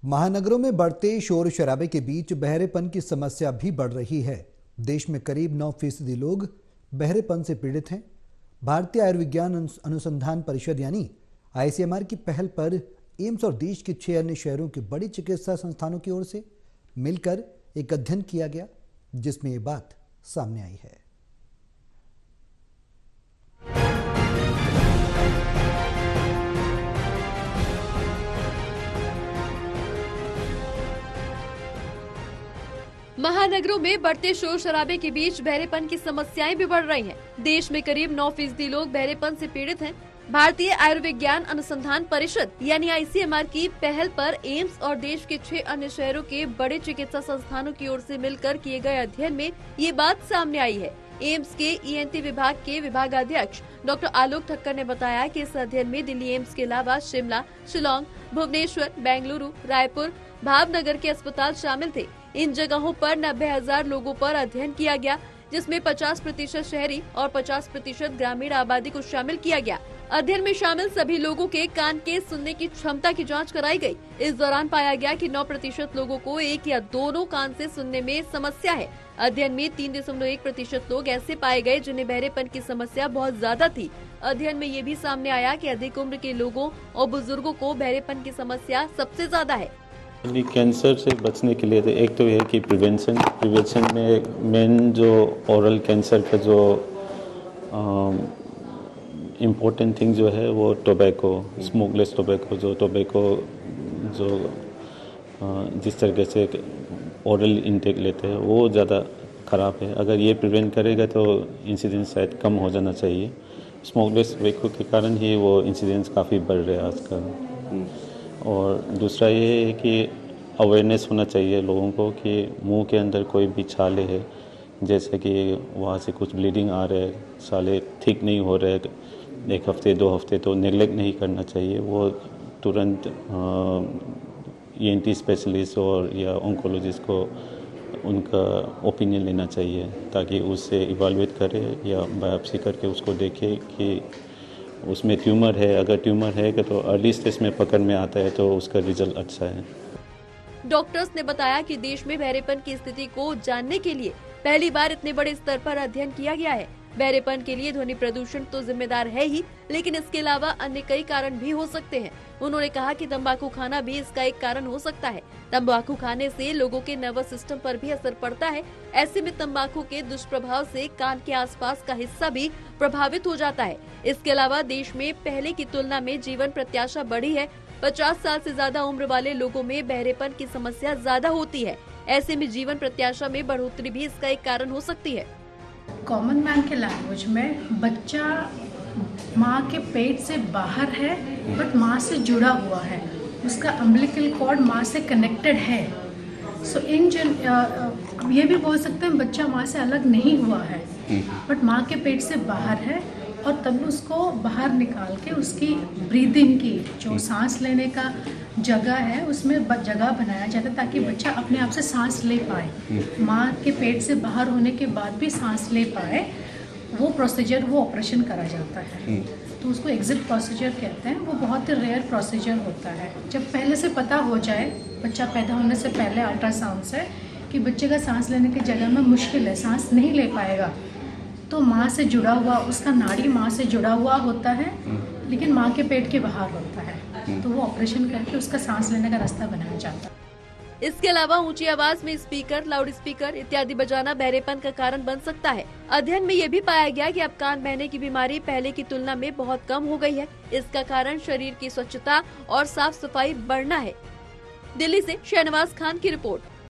महानगरों में बढ़ते शोर शराबे के बीच बहरेपन की समस्या भी बढ़ रही है। देश में करीब 9% लोग बहरेपन से पीड़ित हैं। भारतीय आयुर्विज्ञान अनुसंधान परिषद यानी आईसीएमआर की पहल पर एम्स और देश के 6 अन्य शहरों के बड़ी चिकित्सा संस्थानों की ओर से मिलकर एक अध्ययन किया गया, जिसमें ये बात सामने आई है। महानगरों में बढ़ते शोर शराबे के बीच बहरेपन की समस्याएं भी बढ़ रही हैं। देश में करीब 9% लोग बहरेपन से पीड़ित हैं। भारतीय आयुर्विज्ञान अनुसंधान परिषद यानी आईसीएमआर की पहल पर एम्स और देश के 6 अन्य शहरों के बड़े चिकित्सा संस्थानों की ओर से मिलकर किए गए अध्ययन में ये बात सामने आई है। एम्स के ईएनटी विभाग के विभागाध्यक्ष डॉक्टर आलोक ठक्कर ने बताया कि इस अध्ययन में दिल्ली एम्स के अलावा शिमला, शिलोंग, भुवनेश्वर, बेंगलुरु, रायपुर, भावनगर के अस्पताल शामिल थे। इन जगहों पर 90,000 लोगों पर अध्ययन किया गया, जिसमें 50% शहरी और 50% ग्रामीण आबादी को शामिल किया गया। अध्ययन में शामिल सभी लोगों के कान के सुनने की क्षमता की जांच कराई गई। इस दौरान पाया गया कि 9% लोगों को एक या दोनों कान से सुनने में समस्या है। अध्ययन में 3.1% लोग ऐसे पाए गए जिन्हें बहरेपन की समस्या बहुत ज्यादा थी। अध्ययन में ये भी सामने आया कि अधिक उम्र के लोगों और बुजुर्गों को बहरेपन की समस्या सबसे ज्यादा है। कैंसर से बचने के लिए तो एक तो ये है कि प्रिवेंशन में मेन जो ओरल कैंसर का जो इम्पोर्टेंट थिंग जो है वो टोबैको, स्मोकलेस टोबैको, जो जिस तरीके से ओरल इंटेक लेते हैं वो ज़्यादा ख़राब है। अगर ये प्रिवेंट करेगा तो इंसिडेंस शायद कम हो जाना चाहिए। स्मोकलेस टोबैको के कारण ही वो इंसिडेंस काफ़ी बढ़ रहे हैं आजकल। और दूसरा ये है कि अवेयरनेस होना चाहिए लोगों को कि मुंह के अंदर कोई भी छाले है, जैसे कि वहाँ से कुछ ब्लीडिंग आ रहा है, छाले ठीक नहीं हो रहे 1 हफ्ते 2 हफ्ते, तो नेग्लेक्ट नहीं करना चाहिए। वो तुरंत ईएनटी स्पेशलिस्ट और या ऑन्कोलॉजिस्ट को उनका ओपिनियन लेना चाहिए, ताकि उससे इवैल्यूएट करे या बायोप्सी करके उसको देखे कि उसमें ट्यूमर है। अगर ट्यूमर है तो अर्ली स्टेज में पकड़ में आता है तो उसका रिजल्ट अच्छा है। डॉक्टर्स ने बताया कि देश में बहरेपन की स्थिति को जानने के लिए पहली बार इतने बड़े स्तर पर अध्ययन किया गया है। बहरेपन के लिए ध्वनि प्रदूषण तो जिम्मेदार है ही, लेकिन इसके अलावा अन्य कई कारण भी हो सकते हैं। उन्होंने कहा कि तंबाकू खाना भी इसका एक कारण हो सकता है। तंबाकू खाने से लोगों के नर्वस सिस्टम पर भी असर पड़ता है। ऐसे में तंबाकू के दुष्प्रभाव से कान के आसपास का हिस्सा भी प्रभावित हो जाता है। इसके अलावा देश में पहले की तुलना में जीवन प्रत्याशा बढ़ी है। 50 साल से ज्यादा उम्र वाले लोगों में बहरेपन की समस्या ज्यादा होती है। ऐसे में जीवन प्रत्याशा में बढ़ोतरी भी इसका एक कारण हो सकती है। कॉमन मैन के लैंग्वेज में बच्चा माँ के पेट से बाहर है बट माँ से जुड़ा हुआ है, उसका अम्बिलिकल कॉर्ड माँ से कनेक्टेड है। सो ये भी बोल सकते हैं बच्चा माँ से अलग नहीं हुआ है बट माँ के पेट से बाहर है, और तब उसको बाहर निकाल के उसकी ब्रीदिंग की जो सांस लेने का जगह है उसमें जगह बनाया जाता है, ताकि बच्चा अपने आप से सांस ले पाए। माँ के पेट से बाहर होने के बाद भी सांस ले पाए, वो प्रोसीजर, वो ऑपरेशन करा जाता है। तो उसको एग्जिट प्रोसीजर कहते हैं। वो बहुत ही रेयर प्रोसीजर होता है। जब पहले से पता हो जाए बच्चा पैदा होने से पहले अल्ट्रासाउंड से कि बच्चे का सांस लेने की जगह में मुश्किल है, सांस नहीं ले पाएगा, तो माँ से जुड़ा हुआ, उसका नाड़ी माँ से जुड़ा हुआ होता है लेकिन माँ के पेट के बाहर होता है, तो वो ऑपरेशन करके उसका सांस लेने का रास्ता बनाया जाता है। इसके अलावा ऊंची आवाज में स्पीकर, लाउड स्पीकर इत्यादि बजाना बहरेपन का कारण बन सकता है। अध्ययन में ये भी पाया गया कि अब कान बहने की बीमारी पहले की तुलना में बहुत कम हो गई है। इसका कारण शरीर की स्वच्छता और साफ सफाई बढ़ना है। दिल्ली से शहनवाज खान की रिपोर्ट।